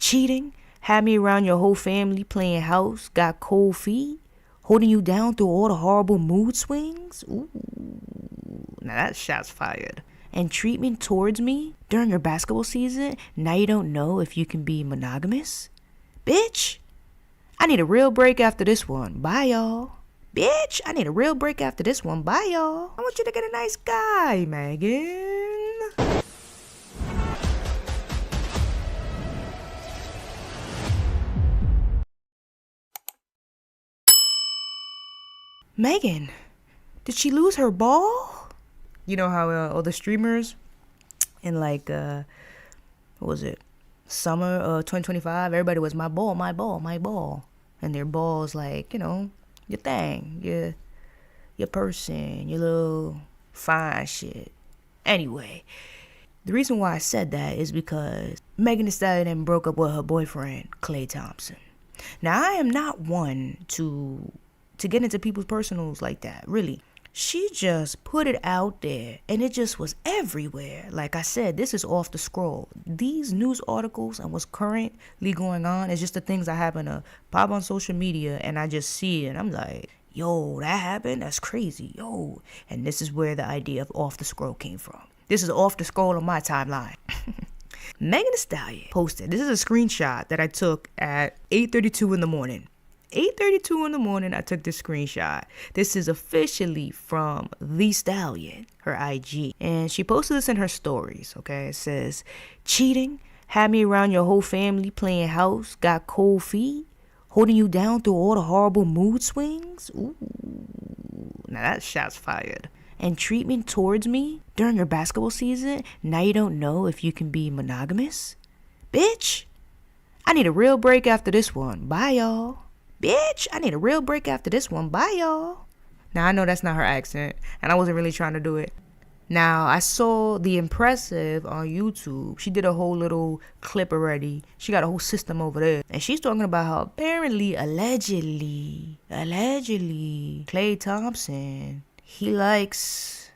Cheating, had me around your whole family playing house, got cold feet, holding you down through all the horrible mood swings. Ooh, now that shot's fired. And treatment towards me during your basketball season, now you don't know if you can be monogamous? Bitch, I need a real break after this one. Bye, y'all. Bitch, I need a real break after this one. Bye, y'all. I want you to get a nice guy, Megan. Megan, did she lose her ball? You know how all the streamers in like, what was it? Summer 2025, everybody was my ball, my ball, my ball. And their balls like, you know, your thing, your person, your little fine shit. Anyway, the reason why I said that is because Megan Thee Stallion broke up with her boyfriend, Klay Thompson. Now, I am not one to get into people's personals like that, really. She just put it out there and it just was everywhere. Like I said, this is off the scroll. These news articles and what's currently going on is just the things I happen to pop on social media and I just see it and I'm like, yo, that happened? That's crazy, yo. And this is where the idea of off the scroll came from. This is off the scroll on my timeline. Megan Thee Stallion posted, this is a screenshot that I took at 8:32 in the morning. 8:32 in the morning, I took this screenshot. This is officially from The Stallion, her IG. And she posted this in her stories, okay? It says, cheating, had me around your whole family playing house, got cold feet, holding you down through all the horrible mood swings. Ooh, now that shot's fired. And treatment towards me during your basketball season, now you don't know if you can be monogamous? Bitch, I need a real break after this one. Bye, y'all. Bitch, I need a real break after this one. Bye, y'all. Now, I know that's not her accent, and I wasn't really trying to do it. Now, I saw The Impressive on YouTube. She did a whole little clip already. She got a whole system over there. And she's talking about how apparently, allegedly, Klay Thompson, he likes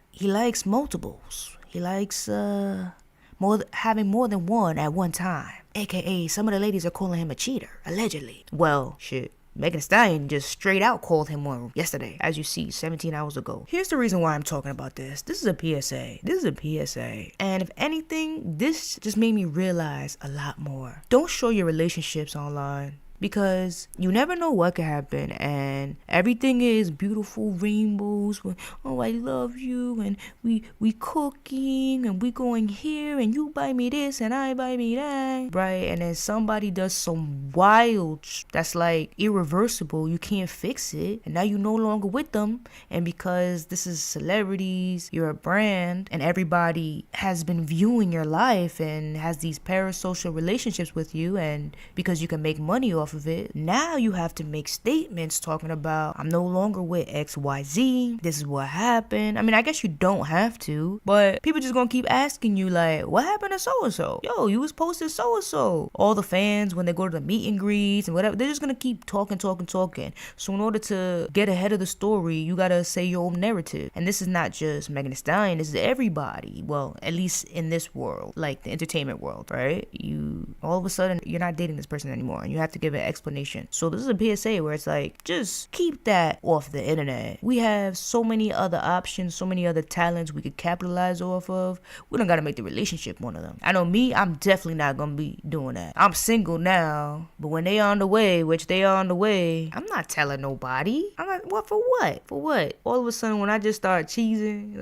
multiples. He likes having more than one at one time. AKA, some of the ladies are calling him a cheater, allegedly. Well, shit. Megan Thee Stallion just straight out called him one yesterday, as you see, 17 hours ago. Here's the reason why I'm talking about this. This is a PSA. And if anything, this just made me realize a lot more. Don't show your relationships online. Because you never know what could happen, and everything is beautiful rainbows. Oh, I love you, and we cooking, and we going here, and you buy me this, and I buy me that, right? And then somebody does some wild that's like irreversible. You can't fix it, and now you're no longer with them. And because this is celebrities, you're a brand, and everybody has been viewing your life and has these parasocial relationships with you, and because you can make money off of it, now you have to make statements talking about, I'm no longer with XYZ, this is what happened. I mean, I guess you don't have to, but people just gonna keep asking you like, what happened to so-and-so? Yo, you was posted so-and-so. All the fans, when they go to the meet and greets and whatever, they're just gonna keep talking. So in order to get ahead of the story, you gotta say your own narrative. And this is not just Megan Thee Stallion, this is everybody. Well, at least in this world, like the entertainment world, right? You, all of a sudden, you're not dating this person anymore, and you have to give an explanation. So this is a PSA where it's like, just keep that off the internet. We have so many other options, so many other talents we could capitalize off of. We don't gotta make the relationship one of them. I know me, I'm definitely not gonna be doing that. I'm single now, but when they on the way, which they are on the way, I'm not telling nobody. I'm not, what for what? For what? All of a sudden when I just start cheesing,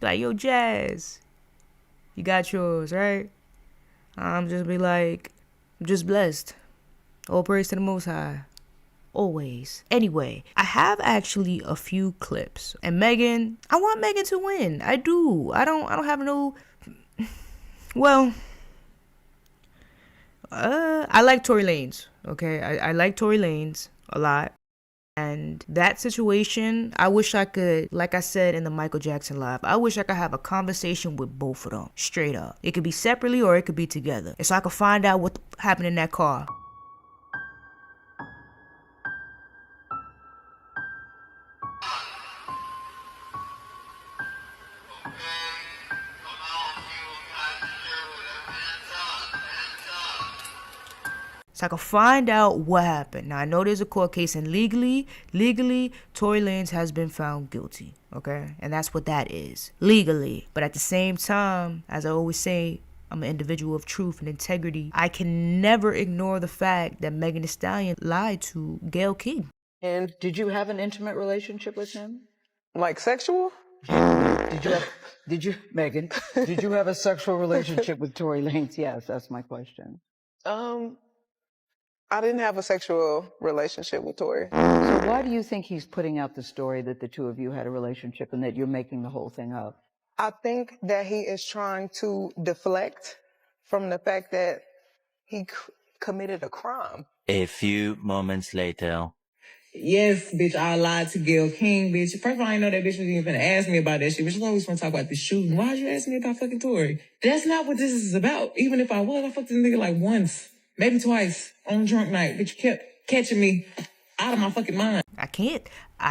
like yo, Jazz, you got yours, right? I'm just be like, I'm just blessed. All praise to the Most High. Always. Anyway, I have actually a few clips. And Megan, I want Megan to win. I do. I don't have no... Well, I like Tory Lanez, okay? I like Tory Lanez a lot. And that situation, I wish I could, like I said in the Michael Jackson live, I wish I could have a conversation with both of them, straight up. It could be separately or it could be together. And so I could find out what happened in that car. so I can find out what happened. Now, I know there's a court case, and legally, Tory Lanez has been found guilty, okay? And that's what that is, legally. But at the same time, as I always say, I'm an individual of truth and integrity. I can never ignore the fact that Megan Thee Stallion lied to Gayle King. And did you have an intimate relationship with him? Like sexual? Megan, did you have a sexual relationship with Tory Lanez? Yes, that's my question. I didn't have a sexual relationship with Tory. So why do you think he's putting out the story that the two of you had a relationship and that you're making the whole thing up? I think that he is trying to deflect from the fact that he committed a crime. A few moments later. Yes, bitch, I lied to Gayle King, bitch. First of all, I didn't know that bitch was even gonna ask me about that shit. Bitch, I always want to talk about the shooting. Why'd you ask me about fucking Tory? That's not what this is about. Even if I was, I fucked this nigga like once, maybe twice on a drunk night. Bitch, you kept catching me out of my fucking mind. I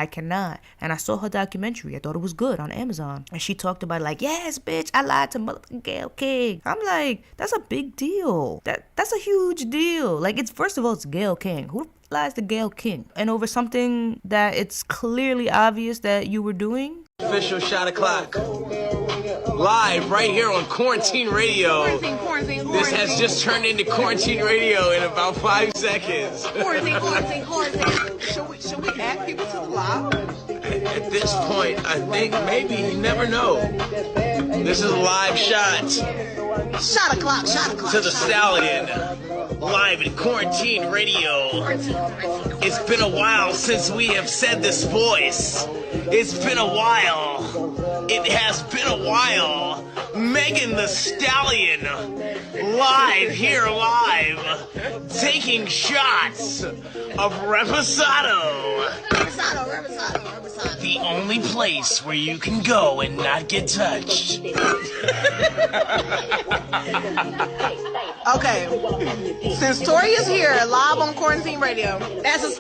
cannot. And I saw her documentary. I thought it was good on Amazon. And she talked about it like, yes, bitch, I lied to motherfucking Gayle King. I'm like, that's a big deal. That's a huge deal. Like, it's, first of all, it's Gayle King. Who lies to Gayle King? And over something that it's clearly obvious that you were doing? Official shot o'clock. Live right here on Quarantine Radio. Quarantine. This has just turned into Quarantine Radio in about 5 seconds. Quarantine. Should we add people to the live? At this point, I think maybe, you never know. This is a live shot. Shot o'clock. To the Stallion. Live in Quarantine Radio. It's been a while since we have said this voice. It's been a while. It has been a while. Megan Thee Stallion. Live, taking shots of Reposado. Reposado. The only place where you can go and not get touched. Okay. Since Tory is here, live on Quarantine Radio, as a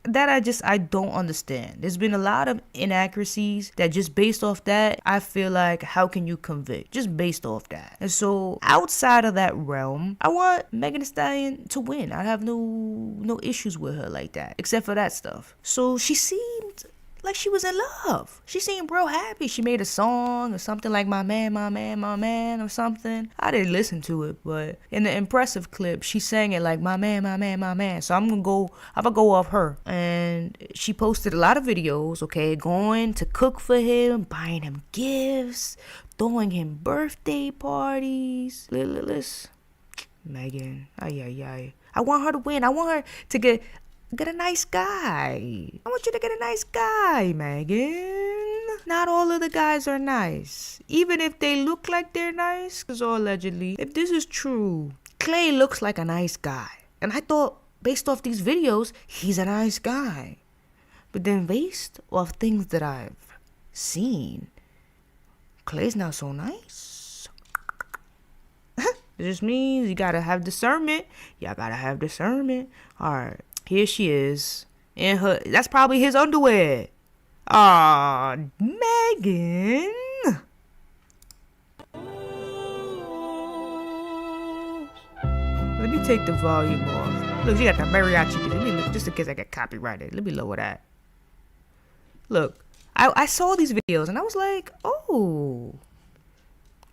that I don't understand. There's been a lot of inaccuracies that just based off that, I feel like, how can you convict? Just based off that. And so outside of that realm, I want Megan Thee Stallion to win. I have no issues with her like that, except for that stuff. So she seemed like she was in love. She seemed real happy. She made a song or something like my man or something. I didn't listen to it, but in the impressive clip, she sang it like my man. So I'm gonna go off her. And she posted a lot of videos, okay, going to cook for him, buying him gifts, throwing him birthday parties. Megan, ay. I want her to win. I want her to get a nice guy. I want you to get a nice guy, Megan. Not all of the guys are nice. Even if they look like they're nice, because allegedly, if this is true, Klay looks like a nice guy. And I thought, based off these videos, he's a nice guy. But then based off things that I've seen, Klay's not so nice. It just means you gotta have discernment. Y'all gotta have discernment. Alright. Here she is in her, that's probably his underwear. Aw, Megan. Let me take the volume off. Look, she got the mariachi. Let me look, just in case I get copyrighted. Let me lower that. Look, I saw these videos and I was like, oh,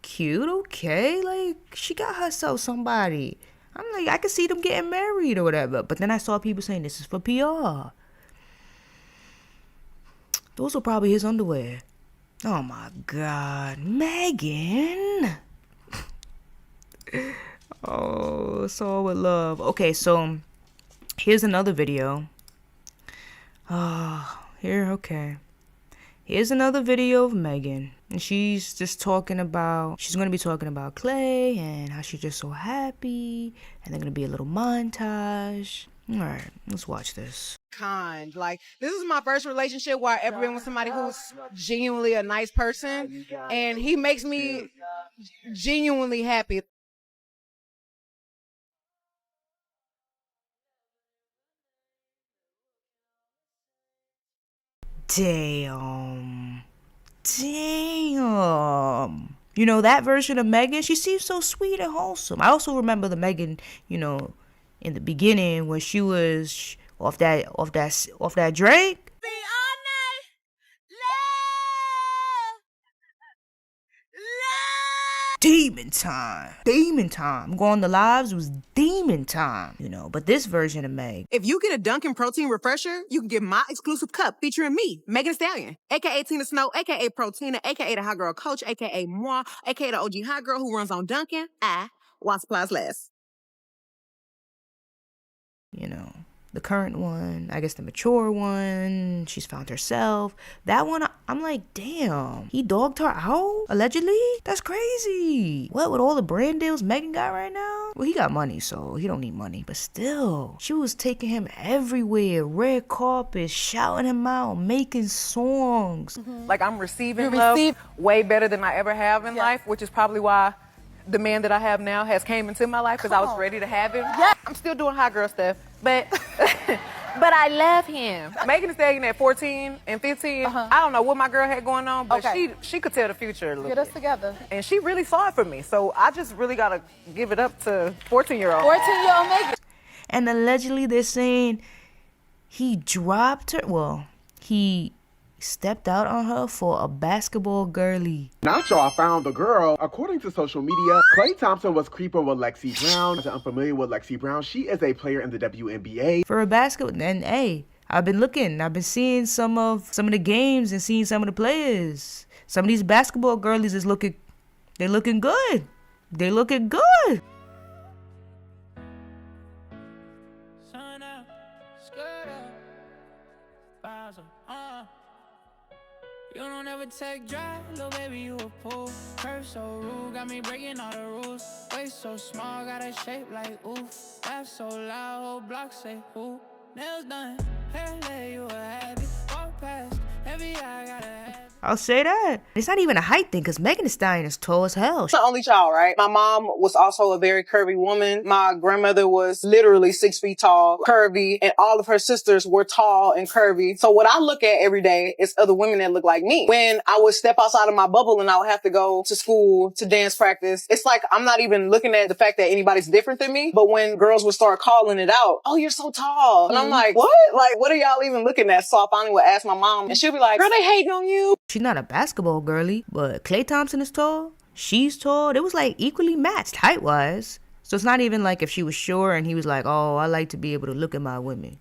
cute, okay. Like, she got herself somebody. I'm like, I could see them getting married or whatever. But then I saw people saying this is for PR. Those are probably his underwear. Oh my God. Megan. Oh, it's all with love. Okay, so here's another video. Okay. Here's another video of Megan. And she's just talking about, she's going to be talking about Klay and how she's just so happy. And they're going to be a little montage. All right, let's watch this. Like, this is my first relationship where I ever been with somebody who's genuinely a nice person. And he makes me genuinely happy. Damn. You know, that version of Megan, she seems so sweet and wholesome. I also remember the Megan, you know, in the beginning when she was off that drink. Demon time. Going the lives was demon time, you know. But this version of Meg, If you get a Dunkin' Protein Refresher, you can get my exclusive cup featuring me, Megan Thee Stallion, aka Tina Snow, aka Protina, aka the Hot Girl Coach, aka Moi, aka the OG Hot Girl who runs on Dunkin'. While supplies last. you know, the current one, I guess the mature one, she's found herself. That one, I'm like, damn, he dogged her out? Allegedly? That's crazy. What, with all the brand deals Megan got right now? Well, he got money, so he don't need money. But still, she was taking him everywhere. Red carpet, shouting him out, making songs. Like, I'm receiving love way better than I ever have in life, which is probably why the man that I have now has came into my life, because I was ready to have him. Yeah. I'm still doing hot girl stuff, but but I love him. Megan Thee Stallion at 14 and 15, I don't know what my girl had going on, but she could tell the future a little bit. Get us together. And she really saw it for me, so I just really gotta give it up to 14-year-old. 14-year-old Megan. And allegedly they're saying he dropped her. Well, he stepped out on her for a basketball girly. Not sure I found the girl. According to social media, Klay Thompson was creeping with Lexi Brown. As I'm unfamiliar with Lexi Brown, she is a player in the WNBA. For a basketball, and hey, I've been seeing some of the games and seeing some of the players. Some of these basketball girlies they're looking good. They looking good. You don't ever take drive, little baby, you a pool. Curve so rude, got me breaking all the rules. Waist so small, got a shape like oof. Laugh so loud, whole block say ooh. Nails done, hair lay, you a habit. Walk past, every eye got a habit. I'll say that. It's not even a height thing, because Megan Thee Stallion is tall as hell. I'm the only child, right? My mom was also a very curvy woman. My grandmother was literally 6 feet tall, curvy, and all of her sisters were tall and curvy. So what I look at every day is other women that look like me. When I would step outside of my bubble and I would have to go to school, to dance practice, it's like I'm not even looking at the fact that anybody's different than me. But when girls would start calling it out, oh, you're so tall. And I'm like, what? Like, what are y'all even looking at? So I finally would ask my mom, and she'll be like, girl, they hating on you. She's not a basketball girly, but Klay Thompson is tall. She's tall. They was like equally matched height-wise. So it's not even like if she was short and he was like, oh, I like to be able to look at my women.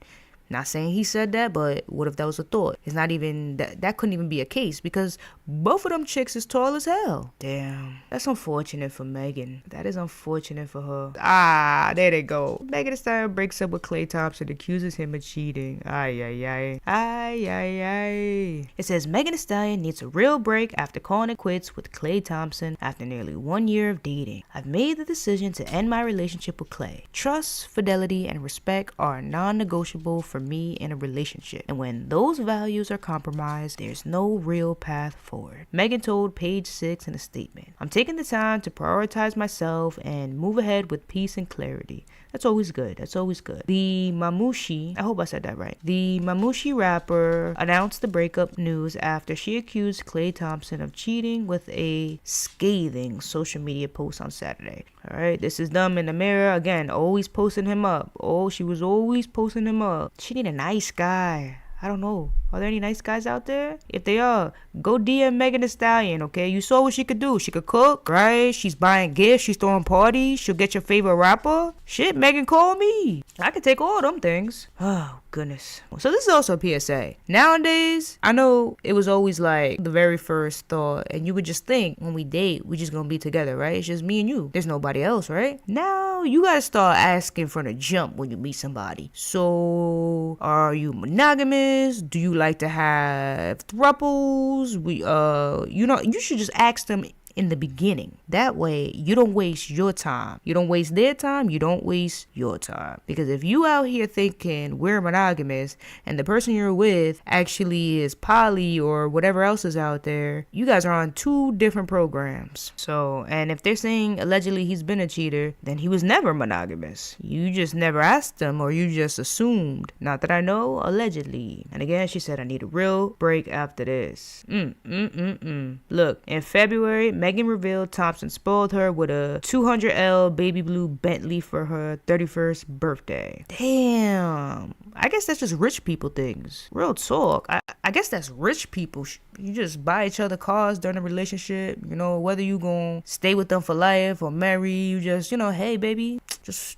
Not saying he said that, but what if that was a thought? It's not even, that couldn't even be a case, because both of them chicks is tall as hell. Damn. That's unfortunate for Megan. That is unfortunate for her. Ah, there they go. Megan Thee Stallion breaks up with Klay Thompson, accuses him of cheating. Ay, ay, ay. Ay, ay, ay. It says Megan Thee Stallion needs a real break after calling it quits with Klay Thompson after nearly 1 year of dating. I've made the decision to end my relationship with Klay. Trust, fidelity, and respect are non-negotiable for me in a relationship, and when those values are compromised, there's no real path forward. Megan told Page 6 in a statement, I'm taking the time to prioritize myself and move ahead with peace and clarity. That's always good. That's always good. The Mamushi, I hope I said that right. The Mamushi rapper announced the breakup news after she accused Klay Thompson of cheating with a scathing social media post on Saturday. All right, this is them in the mirror again, always posting him up. Oh, she was always posting him up. She need a nice guy. I don't know. Are there any nice guys out there? If they are, go DM Megan Thee Stallion, okay? You saw what she could do. She could cook, right? She's buying gifts. She's throwing parties. She'll get your favorite rapper. Shit, Megan, call me. I can take all them things. Oh, goodness. So this is also a PSA. Nowadays, I know it was always like the very first thought, and you would just think when we date, we just gonna be together, right? It's just me and you. There's nobody else, right? Now, you gotta start asking from the jump when you meet somebody. So, are you monogamous? Do you like to have thruples? You should just ask them in the beginning. That way, you don't waste your time. You don't waste their time. You don't waste your time. Because if you out here thinking we're monogamous and the person you're with actually is poly or whatever else is out there, you guys are on two different programs. So, and if they're saying allegedly he's been a cheater, then he was never monogamous. You just never asked him, or you just assumed. Not that I know, allegedly. And again, she said, I need a real break after this. Look, in February, Megan revealed Thompson spoiled her with a 200L baby blue Bentley for her 31st birthday. Damn. I guess that's just rich people things. Real talk. I guess that's rich people. You just buy each other cars during a relationship. You know, whether you gonna stay with them for life or marry, you just, you know, hey baby, just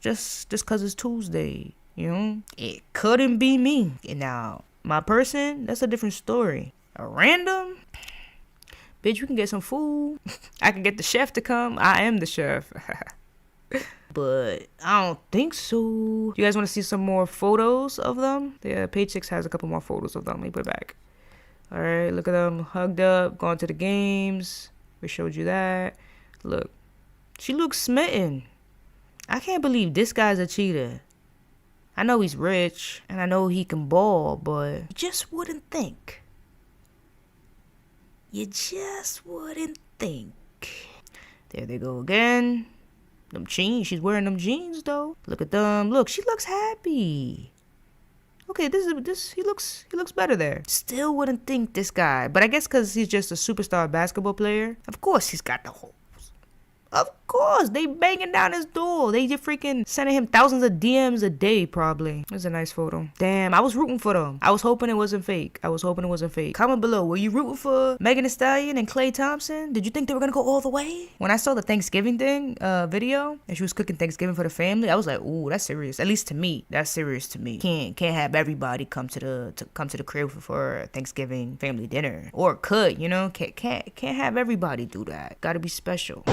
cause it's Tuesday. You know, it couldn't be me. And now, my person, that's a different story. A random? Bitch, we can get some food. I can get the chef to come. I am the chef. But I don't think so. You guys want to see some more photos of them? Yeah, page 6 has a couple more photos of them. Let me put it back. All right, look at them hugged up, going to the games. We showed you that. Look, she looks smitten. I can't believe this guy's a cheater. I know he's rich, and I know he can ball, but you just wouldn't think. You just wouldn't think. There they go again. Them jeans. She's wearing them jeans though. Look at them. Look, she looks happy. Okay, he looks better there. Still wouldn't think this guy, but I guess because he's just a superstar basketball player. Of course he's got the holes. Of course, they banging down his door. They just freaking sending him thousands of DMs a day, probably. That's a nice photo. Damn, I was rooting for them. I was hoping it wasn't fake. Comment below, were you rooting for Megan Thee Stallion and Klay Thompson? Did you think they were gonna go all the way? When I saw the Thanksgiving thing, video, and she was cooking Thanksgiving for the family, I was like, ooh, that's serious. At least to me, that's serious to me. Can't have everybody come to the crib for Thanksgiving family dinner, or could, you know, can't have everybody do that. Gotta be special.